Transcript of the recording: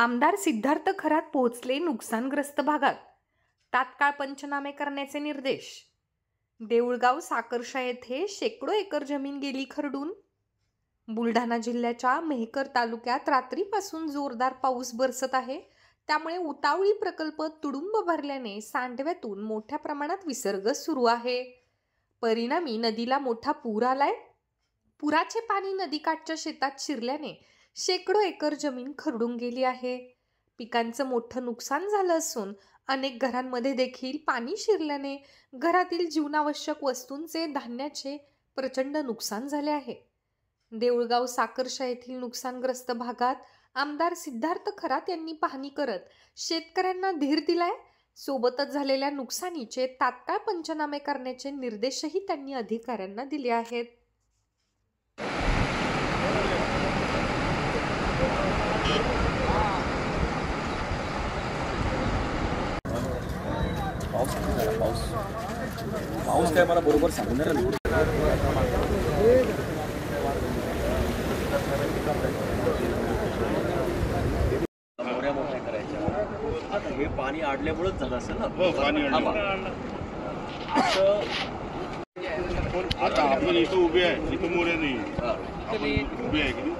आमदार सिद्धार्थ खरात पोहोचले नुकसानग्रस्त भागात. तात्काळ पंचनामे करण्याचे निर्देश. देऊळगाव साकर्शा येथे शेकडो एकर जमीन गेली खरडून. बुलढाणा जिल्ह्याच्या मेहकर तालुक्यात रात्रीपासून जोरदार पाऊस बरसत आहे. त्यामुळे उतावळी प्रकल्प तुडुंब भरल्याने सांडव्यातून मोठ्या प्रमाणात विसर्ग सुरू आहे. परिणामी नदीला मोठा पूर आलाय. पुराचे पाणी नदीकाठच्या शेतात शिरल्याने शेकडो एकर जमीन खरडून गेली आहे. पिकांचं मोठं नुकसान झालं असून अनेक घरांमध्ये देखील पाणी शिरल्याने घरातील जीवनावश्यक वस्तूंचे, धान्याचे प्रचंड नुकसान झाले आहे. देऊळगाव साकर्शा येथील नुकसानग्रस्त भागात आमदार सिद्धार्थ खरात यांनी पाहणी करत शेतकऱ्यांना धीर दिलाय. सोबतच झालेल्या नुकसानीचे तात्काळ पंचनामे करण्याचे निर्देशही त्यांनी अधिकाऱ्यांना दिले आहेत. पाऊस काय मला बरोबर सांगणार नाही. मोठ्या करायच्या आता हे पाणी अडल्यामुळेच झालं असेल ना. आता आपण इथं उभे आहे, इथं मोरे नाही उभे आहे की